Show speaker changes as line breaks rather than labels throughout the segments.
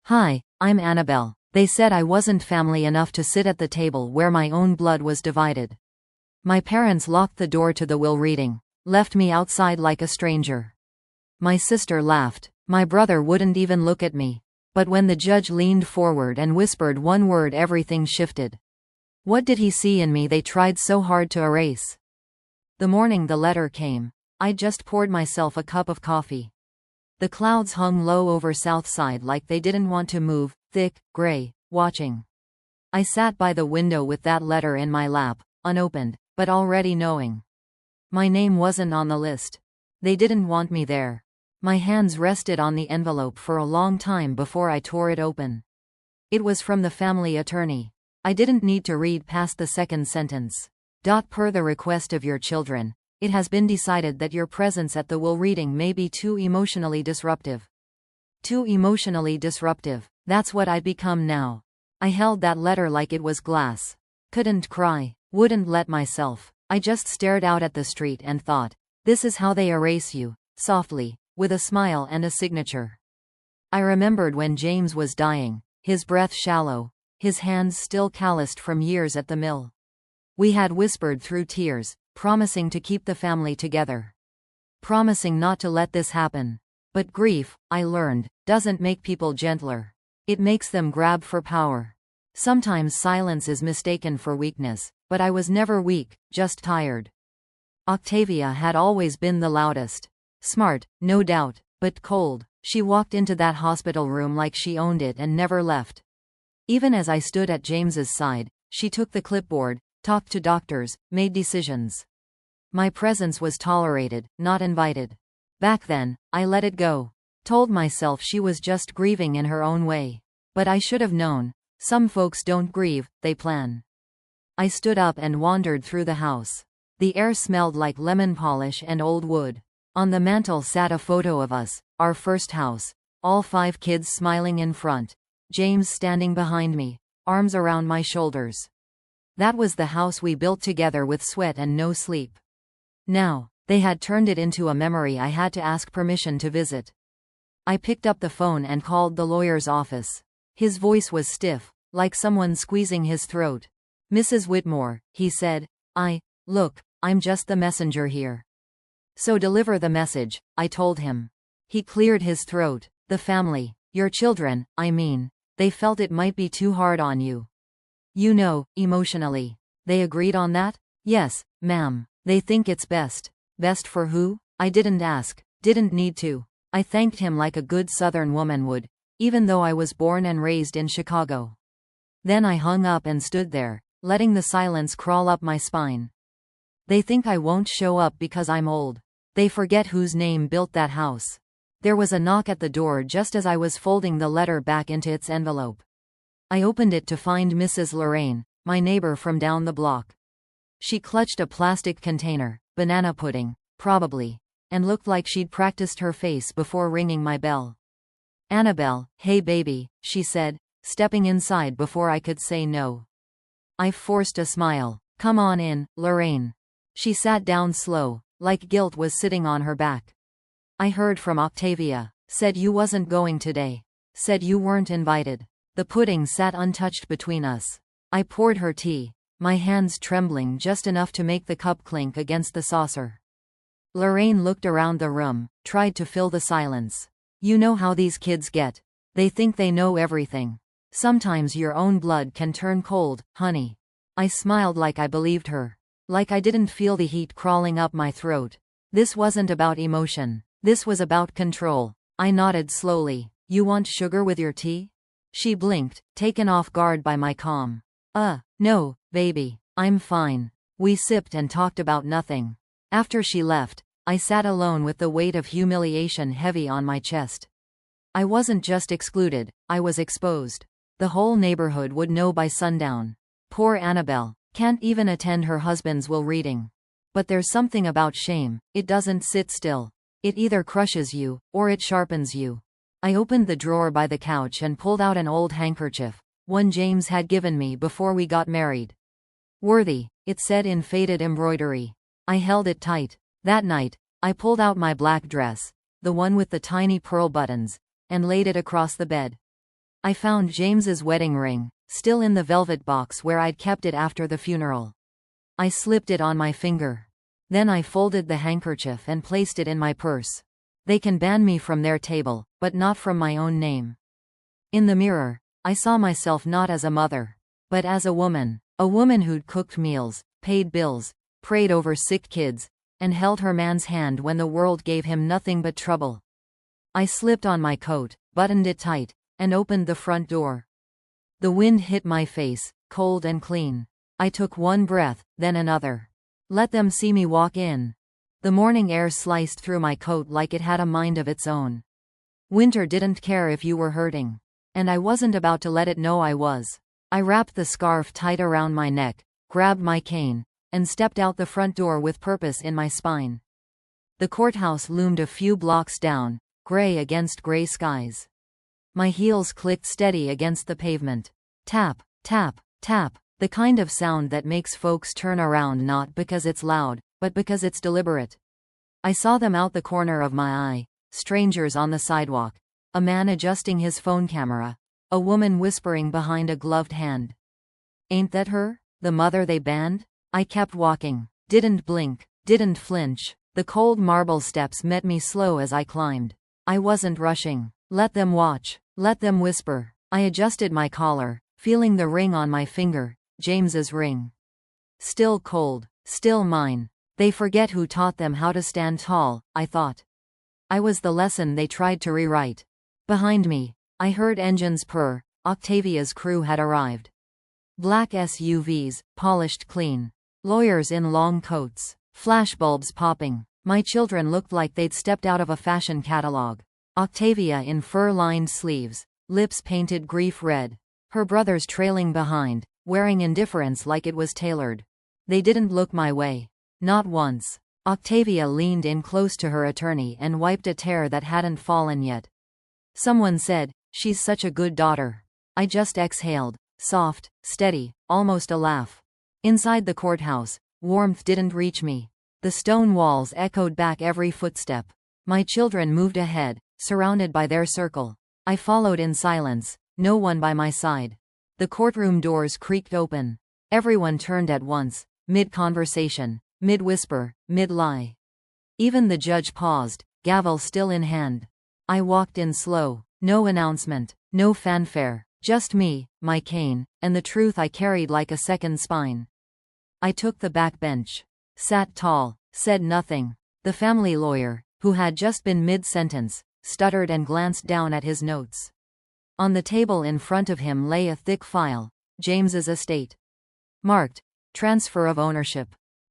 Hi, I'm Annabelle. They said I wasn't family enough to sit at the table where my own blood was divided. My parents locked the door to the will reading, left me outside like a stranger. My sister laughed. My brother wouldn't even look at me. But when the judge leaned forward and whispered one word, everything shifted. What did he see in me they tried so hard to erase? The morning the letter came, I just poured myself a cup of coffee. The clouds hung low over Southside like they didn't want to move, thick, gray, watching. I sat by the window with that letter in my lap, unopened, but already knowing. My name wasn't on the list. They didn't want me there. My hands rested on the envelope for a long time before I tore it open. It was from the family attorney. I didn't need to read past the second sentence. Per the request of your children, it has been decided that your presence at the will reading may be too emotionally disruptive. Too emotionally disruptive. That's what I'd become now. I held that letter like it was glass. Couldn't cry, wouldn't let myself. I just stared out at the street and thought, this is how they erase you, softly, with a smile and a signature. I remembered when James was dying, his breath shallow, his hands still calloused from years at the mill. We had whispered through tears, promising to keep the family together. Promising not to let this happen. But grief, I learned, doesn't make people gentler. It makes them grab for power. Sometimes silence is mistaken for weakness, but I was never weak, just tired. Octavia had always been the loudest. Smart, no doubt, but cold. She walked into that hospital room like she owned it and never left. Even as I stood at James's side, she took the clipboard, talked to doctors, made decisions. My presence was tolerated, not invited. Back then, I let it go. Told myself she was just grieving in her own way. But I should have known. Some folks don't grieve, they plan. I stood up and wandered through the house. The air smelled like lemon polish and old wood. On the mantel sat a photo of us, our first house, all 5 kids smiling in front, James standing behind me, arms around my shoulders. That was the house we built together with sweat and no sleep. Now, they had turned it into a memory I had to ask permission to visit. I picked up the phone and called the lawyer's office. His voice was stiff, like someone squeezing his throat. Mrs. Whitmore, he said, look, I'm just the messenger here. So deliver the message, I told him. He cleared his throat. The family, your children, I mean, they felt it might be too hard on you. You know, emotionally. They agreed on that? Yes, ma'am. They think it's best. Best for who? I didn't ask, didn't need to. I thanked him like a good Southern woman would, even though I was born and raised in Chicago. Then I hung up and stood there, letting the silence crawl up my spine. They think I won't show up because I'm old. They forget whose name built that house. There was a knock at the door just as I was folding the letter back into its envelope. I opened it to find Mrs. Lorraine, my neighbor from down the block. She clutched a plastic container, banana pudding, probably, and looked like she'd practiced her face before ringing my bell. Annabelle, hey baby, she said, stepping inside before I could say no. I forced a smile. Come on in, Lorraine. She sat down slow, like guilt was sitting on her back. I heard from Octavia. Said you wasn't going today. Said you weren't invited. The pudding sat untouched between us. I poured her tea, my hands trembling just enough to make the cup clink against the saucer. Lorraine looked around the room, tried to fill the silence. You know how these kids get. They think they know everything. Sometimes your own blood can turn cold, honey. I smiled like I believed her. Like I didn't feel the heat crawling up my throat. This wasn't about emotion. This was about control. I nodded slowly. You want sugar with your tea? She blinked, taken off guard by my calm. No, baby. I'm fine. We sipped and talked about nothing. After she left, I sat alone with the weight of humiliation heavy on my chest. I wasn't just excluded, I was exposed. The whole neighborhood would know by sundown. Poor Annabelle. Can't even attend her husband's will reading. But there's something about shame, it doesn't sit still. It either crushes you, or it sharpens you. I opened the drawer by the couch and pulled out an old handkerchief, one James had given me before we got married. Worthy, it said in faded embroidery. I held it tight. That night, I pulled out my black dress, the one with the tiny pearl buttons, and laid it across the bed. I found James's wedding ring, still in the velvet box where I'd kept it after the funeral. I slipped it on my finger. Then I folded the handkerchief and placed it in my purse. They can ban me from their table, but not from my own name. In the mirror, I saw myself not as a mother, but as a woman who'd cooked meals, paid bills, prayed over sick kids, and held her man's hand when the world gave him nothing but trouble. I slipped on my coat, buttoned it tight, and opened the front door. The wind hit my face, cold and clean. I took one breath, then another. Let them see me walk in. The morning air sliced through my coat like it had a mind of its own. Winter didn't care if you were hurting. And I wasn't about to let it know I was. I wrapped the scarf tight around my neck, grabbed my cane, and stepped out the front door with purpose in my spine. The courthouse loomed a few blocks down, gray against gray skies. My heels clicked steady against the pavement. Tap, tap, tap, the kind of sound that makes folks turn around not because it's loud, but because it's deliberate. I saw them out the corner of my eye, strangers on the sidewalk, a man adjusting his phone camera, a woman whispering behind a gloved hand. Ain't that her, the mother they banned? I kept walking, didn't blink, didn't flinch. The cold marble steps met me slow as I climbed. I wasn't rushing. Let them watch, let them whisper. I adjusted my collar, feeling the ring on my finger, James's ring. Still cold, still mine. They forget who taught them how to stand tall, I thought. I was the lesson they tried to rewrite. Behind me, I heard engines purr. Octavia's crew had arrived. Black SUVs, polished clean. Lawyers in long coats. Flashbulbs popping. My children looked like they'd stepped out of a fashion catalog. Octavia in fur-lined sleeves, lips painted grief red. Her brothers trailing behind, wearing indifference like it was tailored. They didn't look my way. Not once. Octavia leaned in close to her attorney and wiped a tear that hadn't fallen yet. Someone said, "She's such a good daughter." I just exhaled, soft, steady, almost a laugh. Inside the courthouse, warmth didn't reach me. The stone walls echoed back every footstep. My children moved ahead, surrounded by their circle. I followed in silence, no one by my side. The courtroom doors creaked open. Everyone turned at once, mid-conversation, mid-whisper, mid-lie. Even the judge paused, gavel still in hand. I walked in slow, no announcement, no fanfare, just me, my cane, and the truth I carried like a second spine. I took the back bench. Sat tall, said nothing. The family lawyer, who had just been mid-sentence, stuttered and glanced down at his notes. On the table in front of him lay a thick file, James's estate. Marked, transfer of ownership.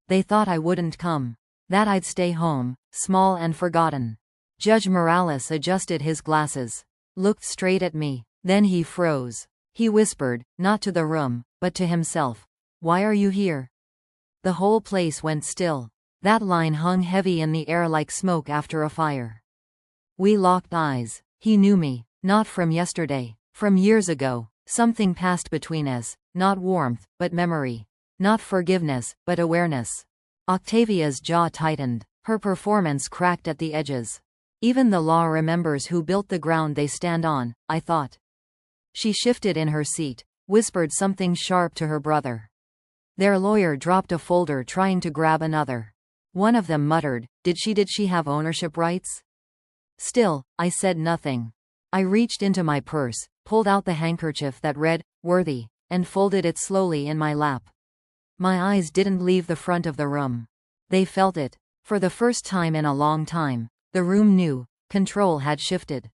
They thought I wouldn't come. That I'd stay home, small and forgotten. Judge Morales adjusted his glasses. Looked straight at me. Then he froze. He whispered, not to the room, but to himself. "Why are you here?" The whole place went still. That line hung heavy in the air like smoke after a fire. We locked eyes. He knew me, not from yesterday, from years ago. Something passed between us, not warmth, but memory. Not forgiveness, but awareness. Octavia's jaw tightened. Her performance cracked at the edges. Even the law remembers who built the ground they stand on, I thought. She shifted in her seat, whispered something sharp to her brother. Their lawyer dropped a folder trying to grab another. One of them muttered, Did she have ownership rights? Still, I said nothing. I reached into my purse, pulled out the handkerchief that read, "Worthy," and folded it slowly in my lap. My eyes didn't leave the front of the room. They felt it. For the first time in a long time, the room knew, control had shifted.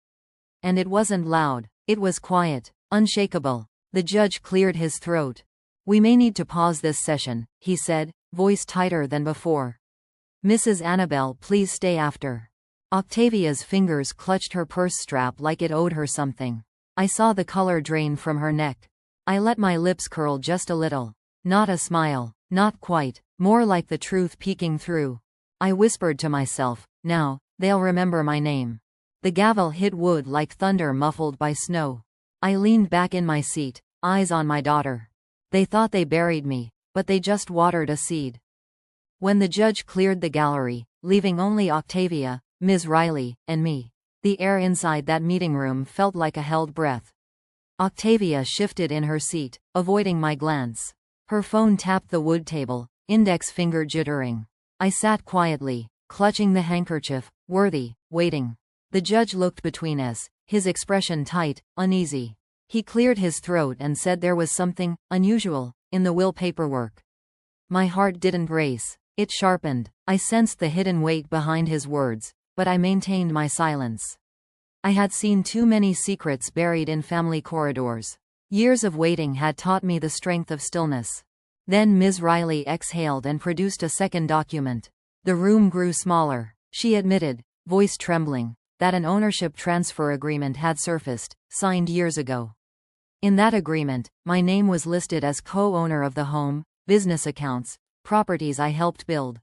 And it wasn't loud, it was quiet, unshakable. The judge cleared his throat. "We may need to pause this session," he said, voice tighter than before. "Mrs. Annabelle, please stay after." Octavia's fingers clutched her purse strap like it owed her something. I saw the color drain from her neck. I let my lips curl just a little. Not a smile, not quite, more like the truth peeking through. I whispered to myself, "Now, they'll remember my name." The gavel hit wood like thunder muffled by snow. I leaned back in my seat, eyes on my daughter. They thought they buried me, but they just watered a seed. When the judge cleared the gallery, leaving only Octavia, Ms. Riley, and me, the air inside that meeting room felt like a held breath. Octavia shifted in her seat, avoiding my glance. Her phone tapped the wood table, index finger jittering. I sat quietly, clutching the handkerchief, worthy, waiting. The judge looked between us, his expression tight, uneasy. He cleared his throat and said there was something unusual in the will paperwork. My heart didn't race. It sharpened. I sensed the hidden weight behind his words, but I maintained my silence. I had seen too many secrets buried in family corridors. Years of waiting had taught me the strength of stillness. Then Ms. Riley exhaled and produced a second document. The room grew smaller. She admitted, voice trembling, that an ownership transfer agreement had surfaced, signed years ago. In that agreement, my name was listed as co-owner of the home, business accounts, properties I helped build.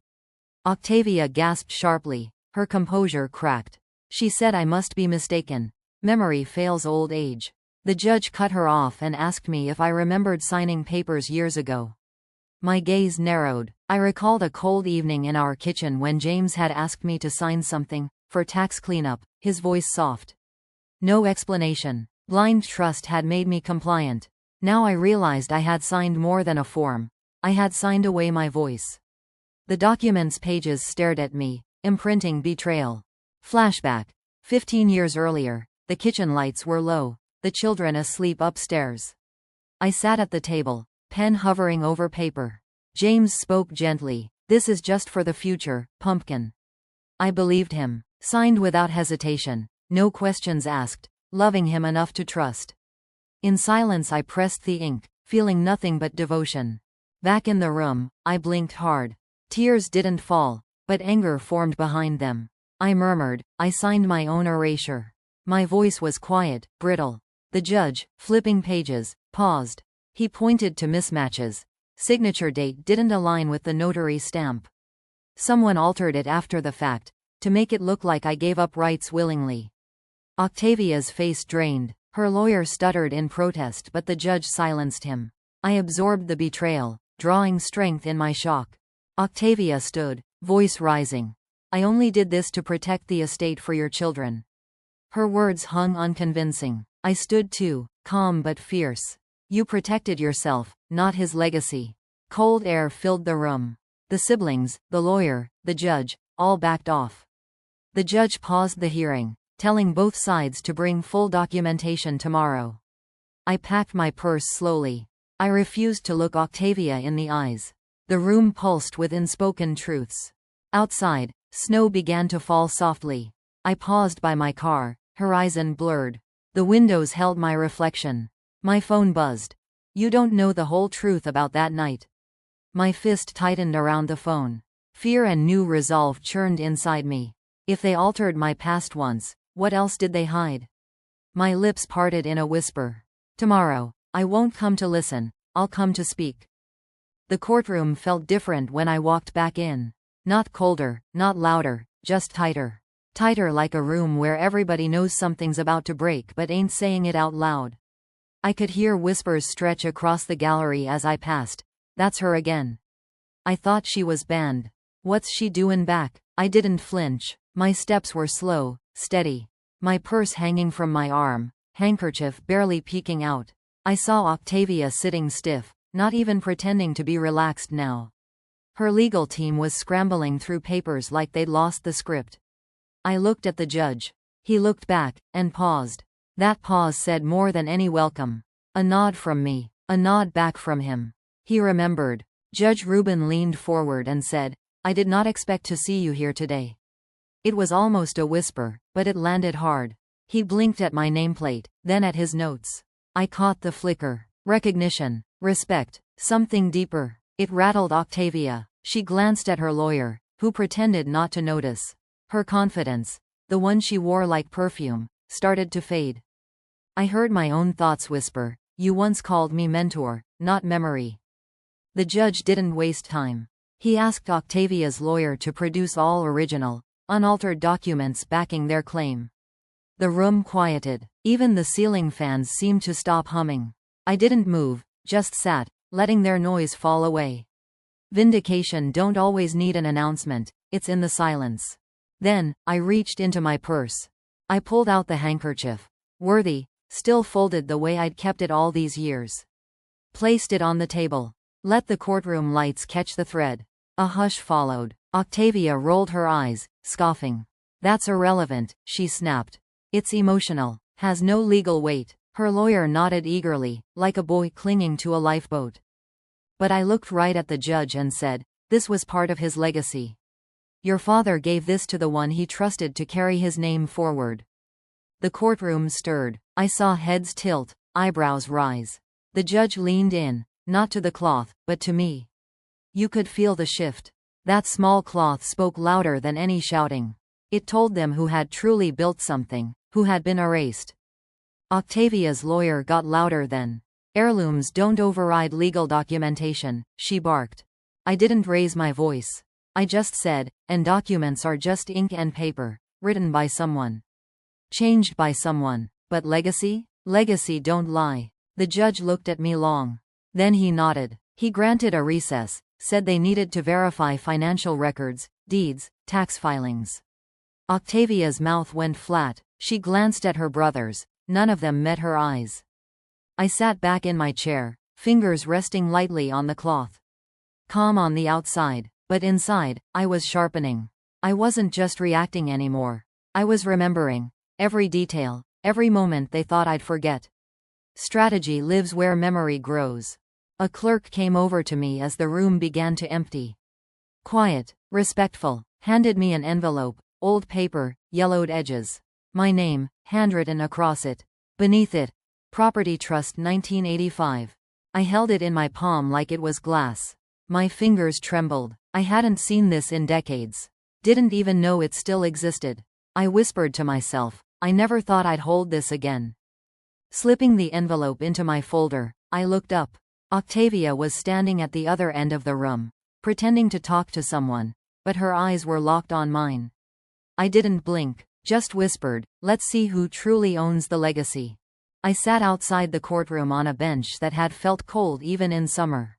Octavia gasped sharply. Her composure cracked. She said I must be mistaken. Memory fails old age. The judge cut her off and asked me if I remembered signing papers years ago. My gaze narrowed. I recalled a cold evening in our kitchen when James had asked me to sign something, for tax cleanup, his voice soft. No explanation. Blind trust had made me compliant. Now I realized I had signed more than a form. I had signed away my voice. The document's pages stared at me, imprinting betrayal. Flashback. 15 years earlier, the kitchen lights were low, the children asleep upstairs. I sat at the table, pen hovering over paper. James spoke gently. This is just for the future, pumpkin. I believed him. Signed without hesitation, no questions asked, loving him enough to trust. In silence I pressed the ink, feeling nothing but devotion. Back in the room, I blinked hard. Tears didn't fall, but anger formed behind them. I murmured, I signed my own erasure. My voice was quiet, brittle. The judge, flipping pages, paused. He pointed to mismatches. Signature date didn't align with the notary stamp. Someone altered it after the fact, to make it look like I gave up rights willingly. Octavia's face drained. Her lawyer stuttered in protest, but the judge silenced him. I absorbed the betrayal, drawing strength in my shock. Octavia stood, voice rising. I only did this to protect the estate for your children. Her words hung unconvincing. I stood too, calm but fierce. You protected yourself, not his legacy. Cold air filled the room. The siblings, the lawyer, the judge, all backed off. The judge paused the hearing, telling both sides to bring full documentation tomorrow. I packed my purse slowly. I refused to look Octavia in the eyes. The room pulsed with unspoken truths. Outside, snow began to fall softly. I paused by my car, horizon blurred. The windows held my reflection. My phone buzzed. You don't know the whole truth about that night. My fist tightened around the phone. Fear and new resolve churned inside me. If they altered my past once, what else did they hide? My lips parted in a whisper. Tomorrow, I won't come to listen, I'll come to speak. The courtroom felt different when I walked back in. Not colder, not louder, just tighter. Tighter, like a room where everybody knows something's about to break but ain't saying it out loud. I could hear whispers stretch across the gallery as I passed. That's her again. I thought she was banned. What's she doing back? I didn't flinch. My steps were slow, steady. My purse hanging from my arm, handkerchief barely peeking out. I saw Octavia sitting stiff, not even pretending to be relaxed now. Her legal team was scrambling through papers like they'd lost the script. I looked at the judge. He looked back, and paused. That pause said more than any welcome. A nod from me, a nod back from him. He remembered. Judge Rubin leaned forward and said, I did not expect to see you here today. It was almost a whisper, but it landed hard. He blinked at my nameplate, then at his notes. I caught the flicker. Recognition, respect, something deeper. It rattled Octavia. She glanced at her lawyer, who pretended not to notice. Her confidence, the one she wore like perfume, started to fade. I heard my own thoughts whisper, you once called me mentor, not memory. The judge didn't waste time. He asked Octavia's lawyer to produce all original, unaltered documents backing their claim. The room quieted. Even the ceiling fans seemed to stop humming. I didn't move, just sat, letting their noise fall away. Vindication don't always need an announcement, it's in the silence. Then, I reached into my purse. I pulled out the handkerchief. Worthy, still folded the way I'd kept it all these years. Placed it on the table. Let the courtroom lights catch the thread. A hush followed. Octavia rolled her eyes, scoffing. That's irrelevant, she snapped. It's emotional, has no legal weight. Her lawyer nodded eagerly, like a boy clinging to a lifeboat. But I looked right at the judge and said, this was part of his legacy. Your father gave this to the one he trusted to carry his name forward. The courtroom stirred. I saw heads tilt, eyebrows rise. The judge leaned in, not to the cloth, but to me. You could feel the shift. That small cloth spoke louder than any shouting. It told them who had truly built something, who had been erased. Octavia's lawyer got louder then. Heirlooms don't override legal documentation, she barked. I didn't raise my voice. I just said, and documents are just ink and paper, written by someone. Changed by someone. But legacy? Legacy don't lie. The judge looked at me long. Then he nodded. He granted a recess, said they needed to verify financial records, deeds, tax filings. Octavia's mouth went flat. She glanced at her brothers. None of them met her eyes. I sat back in my chair, fingers resting lightly on the cloth. Calm on the outside, but inside, I was sharpening. I wasn't just reacting anymore. I was remembering. Every detail, every moment they thought I'd forget. Strategy lives where memory grows. A clerk came over to me as the room began to empty. Quiet, respectful, handed me an envelope, old paper, yellowed edges. My name, handwritten across it. Beneath it, Property Trust 1985. I held it in my palm like it was glass. My fingers trembled. I hadn't seen this in decades. Didn't even know it still existed. I whispered to myself, I never thought I'd hold this again. Slipping the envelope into my folder, I looked up. Octavia was standing at the other end of the room, pretending to talk to someone, but her eyes were locked on mine. I didn't blink, just whispered, let's see who truly owns the legacy. I sat outside the courtroom on a bench that had felt cold even in summer.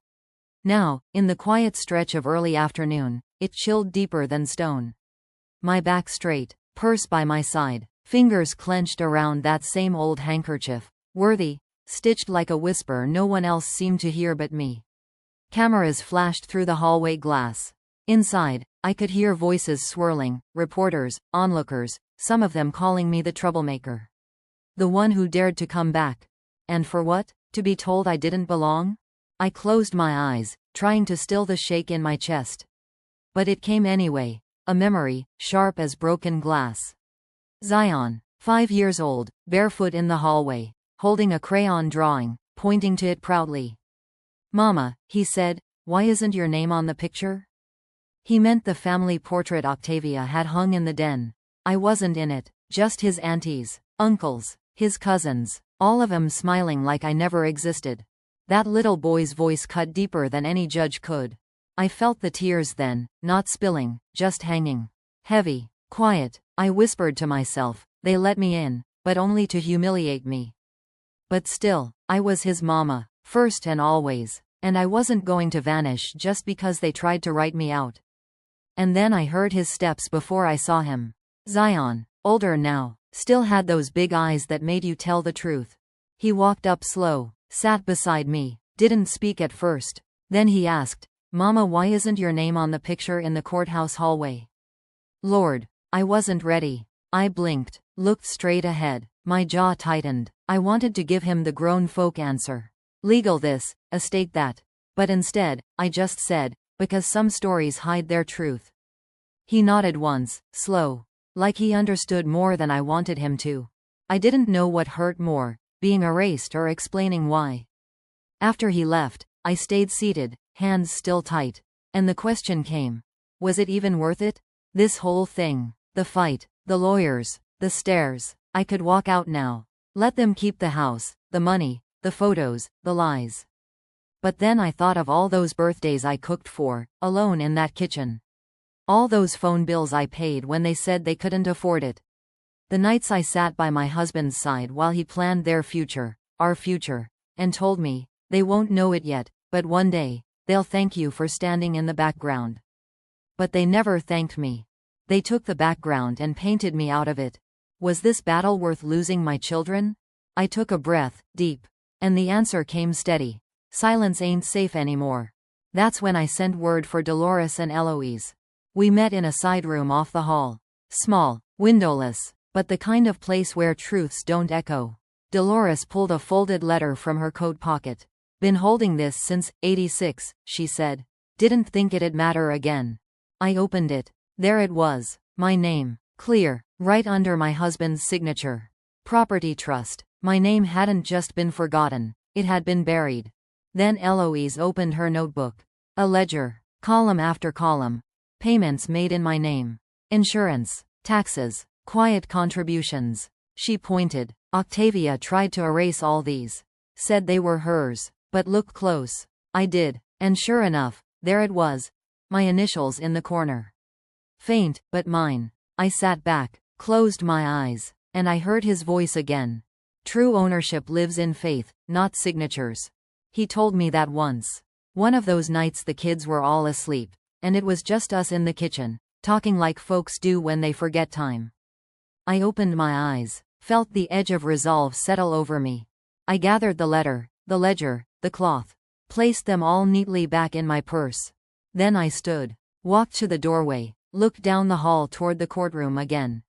Now, in the quiet stretch of early afternoon, it chilled deeper than stone. My back straight, purse by my side, fingers clenched around that same old handkerchief, worthy, stitched like a whisper no one else seemed to hear but me. Cameras flashed through the hallway glass. Inside, I could hear voices swirling, reporters, onlookers, some of them calling me the troublemaker. The one who dared to come back. And for what? To be told I didn't belong? I closed my eyes, trying to still the shake in my chest. But it came anyway, a memory, sharp as broken glass. Zion, 5 years old, barefoot in the hallway, holding a crayon drawing, pointing to it proudly. Mama, he said, why isn't your name on the picture? He meant the family portrait Octavia had hung in the den. I wasn't in it, just his aunties, uncles, his cousins, all of them smiling like I never existed. That little boy's voice cut deeper than any judge could. I felt the tears then, not spilling, just hanging. Heavy, quiet. I whispered to myself, they let me in, but only to humiliate me. But still, I was his mama, first and always, and I wasn't going to vanish just because they tried to write me out. And then I heard his steps before I saw him. Zion, older now, still had those big eyes that made you tell the truth. He walked up slow, sat beside me, didn't speak at first. Then he asked, Mama, why isn't your name on the picture in the courthouse hallway? Lord, I wasn't ready. I blinked, looked straight ahead, my jaw tightened. I wanted to give him the grown folk answer. Legal this, estate that. But instead, I just said, because some stories hide their truth. He nodded once, slow, like he understood more than I wanted him to. I didn't know what hurt more, being erased or explaining why. After he left, I stayed seated, hands still tight. And the question came. Was it even worth it? This whole thing. The fight, the lawyers, the stares. I could walk out now. Let them keep the house, the money, the photos, the lies. But then I thought of all those birthdays I cooked for, alone in that kitchen. All those phone bills I paid when they said they couldn't afford it. The nights I sat by my husband's side while he planned their future, our future, and told me, they won't know it yet, but one day, they'll thank you for standing in the background. But they never thanked me. They took the background and painted me out of it. Was this battle worth losing my children? I took a breath, deep. And the answer came steady. Silence ain't safe anymore. That's when I sent word for Dolores and Eloise. We met in a side room off the hall. Small, windowless, but the kind of place where truths don't echo. Dolores pulled a folded letter from her coat pocket. Been holding this since '86, she said. Didn't think it'd matter again. I opened it. There it was. My name. Clear. Right under my husband's signature. Property trust. My name hadn't just been forgotten. It had been buried. Then Eloise opened her notebook. A ledger. Column after column. Payments made in my name. Insurance. Taxes. Quiet contributions. She pointed. Octavia tried to erase all these. Said they were hers. But look close. I did. And sure enough, there it was. My initials in the corner. Faint, but mine. I sat back, closed my eyes, and I heard his voice again. True ownership lives in faith, not signatures. He told me that once. One of those nights the kids were all asleep, and it was just us in the kitchen, talking like folks do when they forget time. I opened my eyes, felt the edge of resolve settle over me. I gathered the letter, the ledger, the cloth, placed them all neatly back in my purse. Then I stood, walked to the doorway, looked down the hall toward the courtroom again.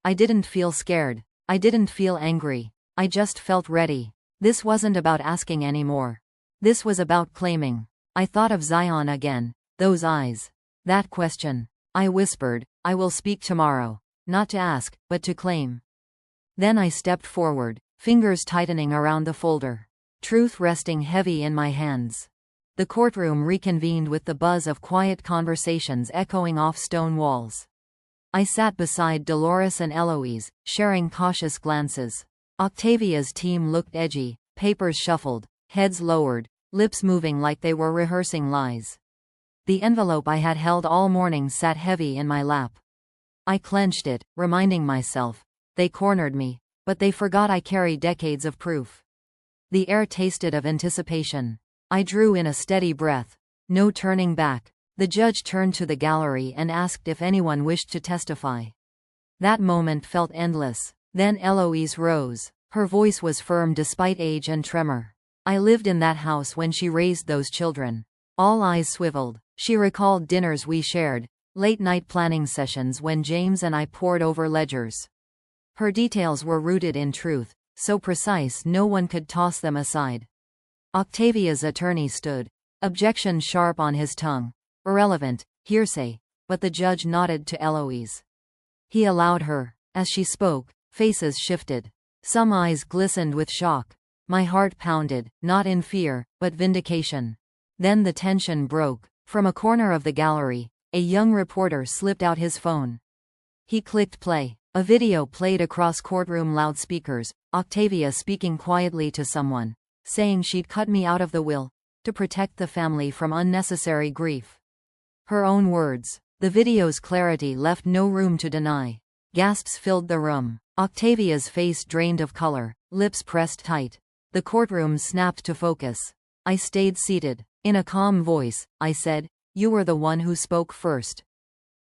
I didn't feel scared. I didn't feel angry. I just felt ready. This wasn't about asking anymore. This was about claiming. I thought of Zion again. Those eyes. That question. I whispered, I will speak tomorrow. Not to ask, but to claim. Then I stepped forward, fingers tightening around the folder. Truth resting heavy in my hands. The courtroom reconvened with the buzz of quiet conversations echoing off stone walls. I sat beside Dolores and Eloise, sharing cautious glances. Octavia's team looked edgy, papers shuffled, heads lowered, lips moving like they were rehearsing lies. The envelope I had held all morning sat heavy in my lap. I clenched it, reminding myself. They cornered me, but they forgot I carry decades of proof. The air tasted of anticipation. I drew in a steady breath. No turning back. The judge turned to the gallery and asked if anyone wished to testify. That moment felt endless. Then Eloise rose. Her voice was firm despite age and tremor. I lived in that house when she raised those children. All eyes swiveled. She recalled dinners we shared, late-night planning sessions when James and I pored over ledgers. Her details were rooted in truth, so precise no one could toss them aside. Octavia's attorney stood, objection sharp on his tongue. Irrelevant, hearsay, but the judge nodded to Eloise. He allowed her. As she spoke, faces shifted. Some eyes glistened with shock. My heart pounded, not in fear, but vindication. Then the tension broke. From a corner of the gallery, a young reporter slipped out his phone. He clicked play. A video played across courtroom loudspeakers, Octavia speaking quietly to someone, saying she'd cut me out of the will, to protect the family from unnecessary grief. Her own words. The video's clarity left no room to deny. Gasps filled the room. Octavia's face drained of color, lips pressed tight. The courtroom snapped to focus. I stayed seated. In a calm voice, I said, "You were the one who spoke first."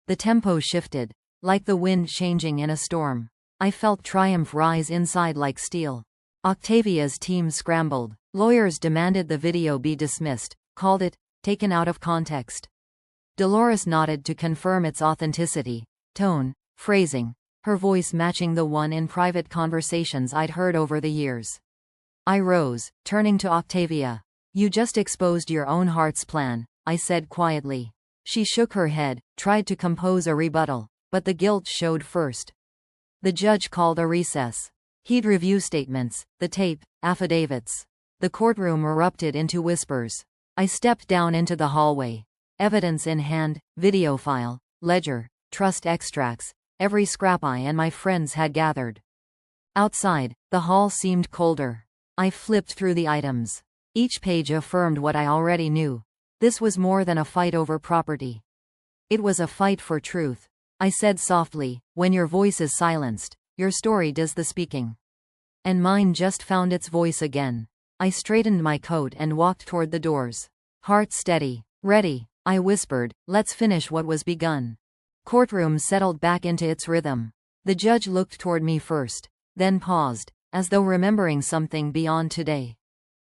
The tempo shifted, like the wind changing in a storm. I felt triumph rise inside like steel. Octavia's team scrambled. Lawyers demanded the video be dismissed, called it taken out of context. Dolores nodded to confirm its authenticity, tone, phrasing, her voice matching the one in private conversations I'd heard over the years. I rose, turning to Octavia. "You just exposed your own heart's plan," I said quietly. She shook her head, tried to compose a rebuttal, but the guilt showed first. The judge called a recess. He'd review statements, the tape, affidavits. The courtroom erupted into whispers. I stepped down into the hallway. Evidence in hand, video file, ledger, trust extracts, every scrap I and my friends had gathered. Outside, the hall seemed colder. I flipped through the items. Each page affirmed what I already knew. This was more than a fight over property. It was a fight for truth. I said softly, "When your voice is silenced, your story does the speaking." And mine just found its voice again. I straightened my coat and walked toward the doors. Heart steady. "Ready," I whispered, "let's finish what was begun." Courtroom settled back into its rhythm. The judge looked toward me first, then paused. as though remembering something beyond today.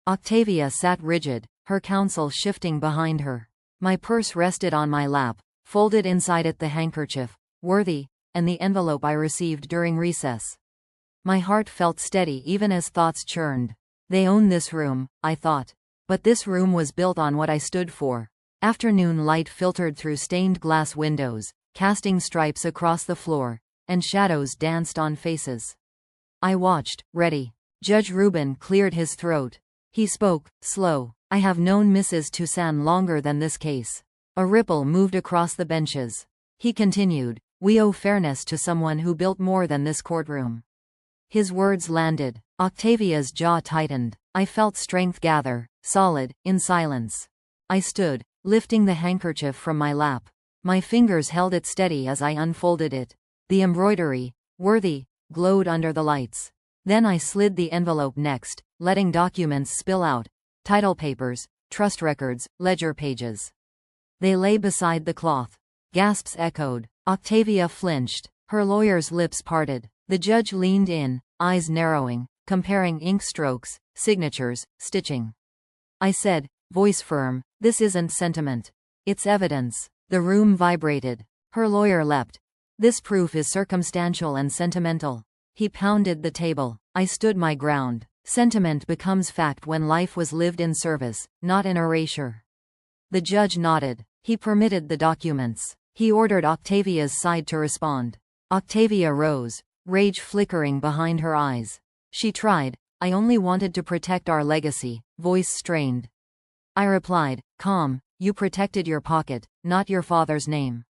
Octavia sat rigid, her counsel shifting behind her. My purse rested on my lap, folded inside it the handkerchief, worthy, and the envelope I received during recess. My heart felt steady even as thoughts churned. They own this room, I thought. But this room was built on what I stood for. Afternoon light filtered through stained glass windows, casting stripes across the floor, and shadows danced on faces. I watched, ready. Judge Rubin cleared his throat. He spoke, slow. I have known Mrs. Toussaint longer than this case. A ripple moved across the benches. He continued, we owe fairness to someone who built more than this courtroom. His words landed. Octavia's jaw tightened. I felt strength gather, solid, in silence. I stood, lifting the handkerchief from my lap. My fingers held it steady as I unfolded it. The embroidery, worthy, glowed under the lights. Then I slid the envelope next, letting documents spill out. Title papers, trust records, ledger pages. They lay beside the cloth. Gasps echoed. Octavia flinched. Her lawyer's lips parted. The judge leaned in, eyes narrowing, comparing ink strokes, signatures, stitching. I said, voice firm, this isn't sentiment. It's evidence. The room vibrated. Her lawyer leapt. This proof is circumstantial and sentimental. He pounded the table. I stood my ground. Sentiment becomes fact when life was lived in service, not in erasure. The judge nodded. He permitted the documents. He ordered Octavia's side to respond. Octavia rose, rage flickering behind her eyes. She tried, I only wanted to protect our legacy, voice strained. I replied, calm, you protected your pocket, not your father's name.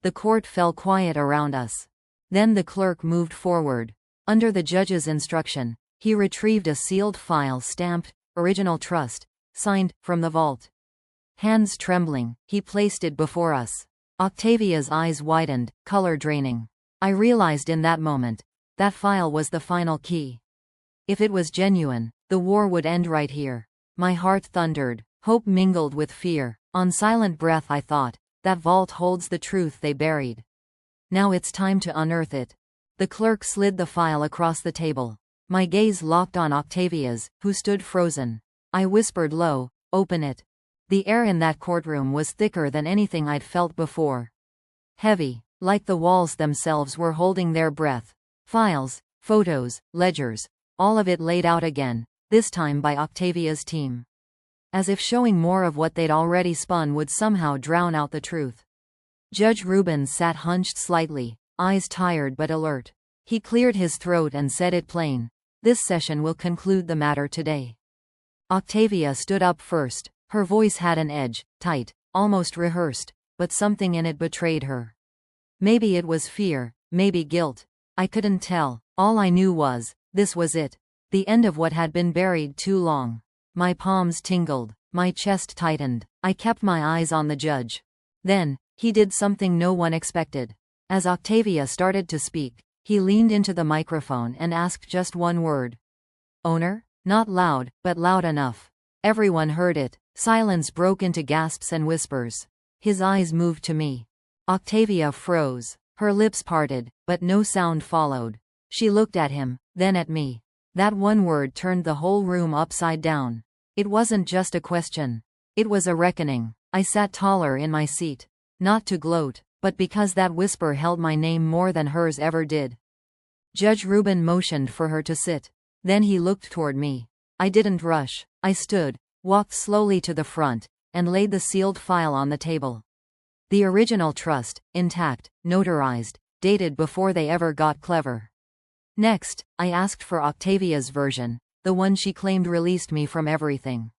The court fell quiet around us. Then the clerk moved forward. Under the judge's instruction, he retrieved a sealed file stamped, Original Trust, signed, from the vault. Hands trembling, he placed it before us. Octavia's eyes widened, color draining. I realized in that moment, that file was the final key. If it was genuine, the war would end right here. My heart thundered, hope mingled with fear. On silent breath I thought, that vault holds the truth they buried. Now it's time to unearth it. The clerk slid the file across the table. My gaze locked on Octavia's, who stood frozen. I whispered low, open it. The air in that courtroom was thicker than anything I'd felt before. Heavy, like the walls themselves were holding their breath. Files, photos, ledgers, all of it laid out again, this time by Octavia's team. As if showing more of what they'd already spun would somehow drown out the truth. Judge Rubin sat hunched slightly, eyes tired but alert. He cleared his throat and said it plain. This session will conclude the matter today. Octavia stood up first. Her voice had an edge, tight, almost rehearsed, but something in it betrayed her. Maybe it was fear, maybe guilt. I couldn't tell. All I knew was, this was it. The end of what had been buried too long. My palms tingled, my chest tightened. I kept my eyes on the judge. Then, he did something no one expected. As Octavia started to speak, he leaned into the microphone and asked just one word. Owner? Not loud, but loud enough. Everyone heard it. Silence broke into gasps and whispers. His eyes moved to me. Octavia froze. Her lips parted, but no sound followed. She looked at him, then at me. That one word turned the whole room upside down. It wasn't just a question. It was a reckoning. I sat taller in my seat. Not to gloat, but because that whisper held my name more than hers ever did. Judge Rubin motioned for her to sit. Then he looked toward me. I didn't rush. I stood, walked slowly to the front, and laid the sealed file on the table. The original trust, intact, notarized, dated before they ever got clever. Next, I asked for Octavia's version, the one she claimed released me from everything.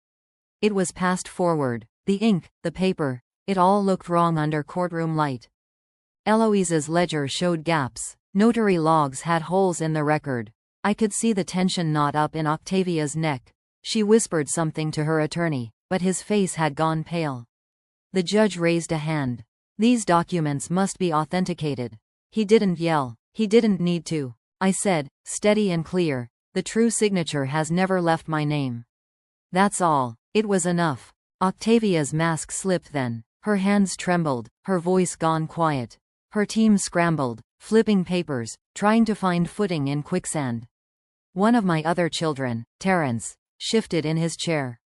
It was passed forward. The ink, the paper, it all looked wrong under courtroom light. Eloise's ledger showed gaps. Notary logs had holes in the record. I could see the tension knot up in Octavia's neck. She whispered something to her attorney, but his face had gone pale. The judge raised a hand. These documents must be authenticated. He didn't yell. He didn't need to. I said, steady and clear, the true signature has never left my name. That's all. It was enough. Octavia's mask slipped then. Her hands trembled, her voice gone quiet. Her team scrambled, flipping papers, trying to find footing in quicksand. One of my other children, Terrence, shifted in his chair.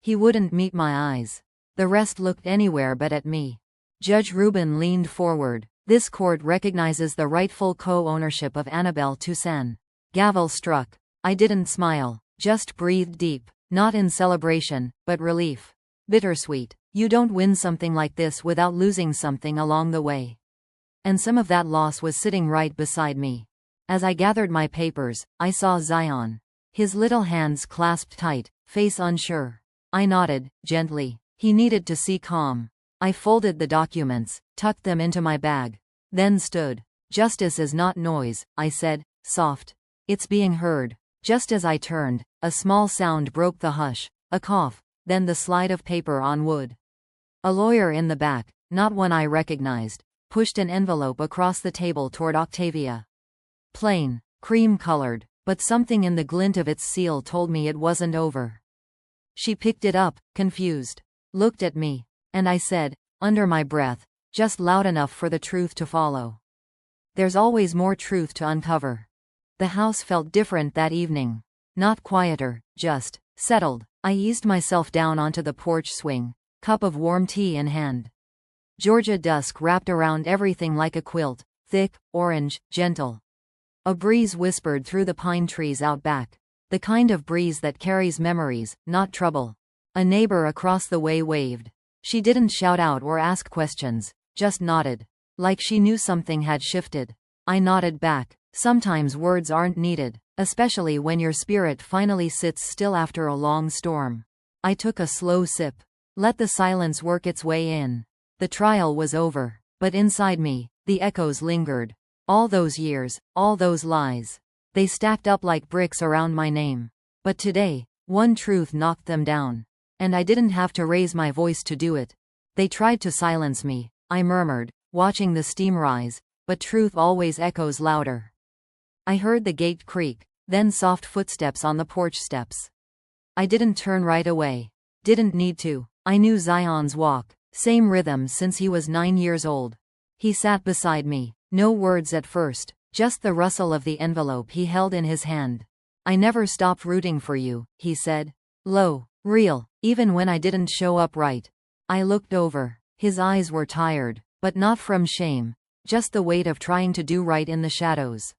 He wouldn't meet my eyes. The rest looked anywhere but at me. Judge Rubin leaned forward. This court recognizes the rightful co-ownership of Annabelle Toussaint. Gavel struck. I didn't smile, just breathed deep, not in celebration, but relief. Bittersweet. You don't win something like this without losing something along the way. And some of that loss was sitting right beside me. As I gathered my papers, I saw Zion. His little hands clasped tight, face unsure. I nodded, gently. He needed to see calm. I folded the documents, tucked them into my bag. Then stood. Justice is not noise, I said, soft. It's being heard. Just as I turned, a small sound broke the hush. A cough, then the slide of paper on wood. A lawyer in the back, not one I recognized, pushed an envelope across the table toward Octavia. Plain, cream-colored, but something in the glint of its seal told me it wasn't over. She picked it up, confused, looked at me, and I said, under my breath, just loud enough for the truth to follow. There's always more truth to uncover. The house felt different that evening. Not quieter, just settled. I eased myself down onto the porch swing, cup of warm tea in hand. Georgia dusk wrapped around everything like a quilt, thick, orange, gentle. A breeze whispered through the pine trees out back. The kind of breeze that carries memories, not trouble. A neighbor across the way waved. She didn't shout out or ask questions, just nodded. Like she knew something had shifted. I nodded back. Sometimes words aren't needed, especially when your spirit finally sits still after a long storm. I took a slow sip. Let the silence work its way in. The trial was over, but inside me, the echoes lingered. All those years, all those lies. They stacked up like bricks around my name. But today, one truth knocked them down. And I didn't have to raise my voice to do it. They tried to silence me, I murmured, watching the steam rise, but truth always echoes louder. I heard the gate creak, then soft footsteps on the porch steps. I didn't turn right away. Didn't need to. I knew Zion's walk, same rhythm since he was 9 years old. He sat beside me, no words at first, just the rustle of the envelope he held in his hand. I never stopped rooting for you, he said. Low, real, even when I didn't show up right. I looked over. His eyes were tired, but not from shame, just the weight of trying to do right in the shadows.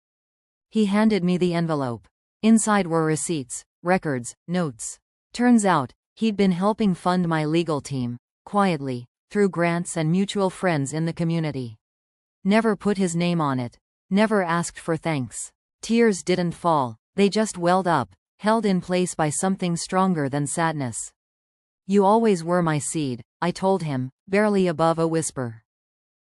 He handed me the envelope. Inside were receipts, records, notes. Turns out, he'd been helping fund my legal team, quietly, through grants and mutual friends in the community. Never put his name on it. Never asked for thanks. Tears didn't fall, they just welled up, held in place by something stronger than sadness. You always were my seed, I told him, barely above a whisper.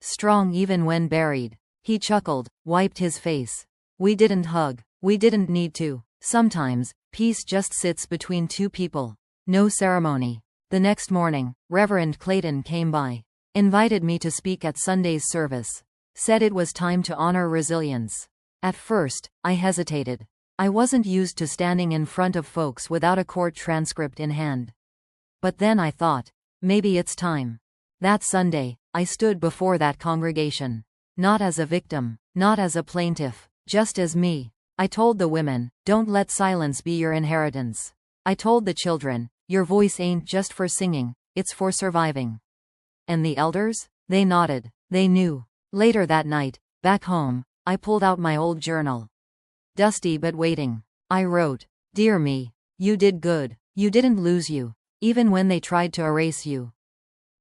Strong even when buried. He chuckled, wiped his face. We didn't hug. We didn't need to. Sometimes, peace just sits between two people. No ceremony. The next morning, Reverend Clayton came by. Invited me to speak at Sunday's service. Said it was time to honor resilience. At first, I hesitated. I wasn't used to standing in front of folks without a court transcript in hand. But then I thought, maybe it's time. That Sunday, I stood before that congregation. Not as a victim, not as a plaintiff, just as me. I told the women, don't let silence be your inheritance. I told the children, your voice ain't just for singing, it's for surviving. And the elders? They nodded. They knew. Later that night, back home, I pulled out my old journal. Dusty but waiting. I wrote, Dear me, you did good. You didn't lose you, even when they tried to erase you.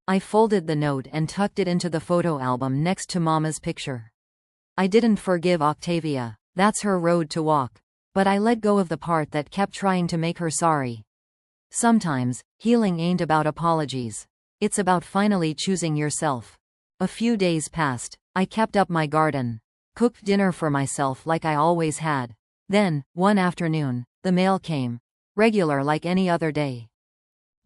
I folded the note and tucked it into the photo album next to Mama's picture. I didn't forgive Octavia. That's her road to walk. But I let go of the part that kept trying to make her sorry. Sometimes, healing ain't about apologies. It's about finally choosing yourself. A few days passed. I kept up my garden. Cooked dinner for myself like I always had. Then, one afternoon, the mail came. Regular like any other day.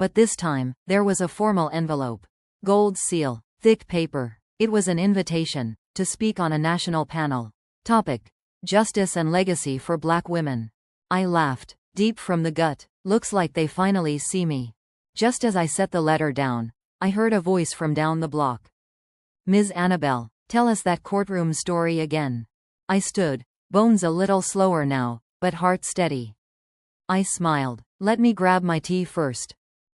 But this time, there was a formal envelope. Gold seal. Thick paper. It was an invitation to speak on a national panel. Topic: Justice and Legacy for Black Women. I laughed, deep from the gut. Looks like they finally see me. Just as I set the letter down, I heard a voice from down the block. Ms. Annabelle, tell us that courtroom story again. I stood, bones a little slower now, but heart steady. I smiled. Let me grab my tea first.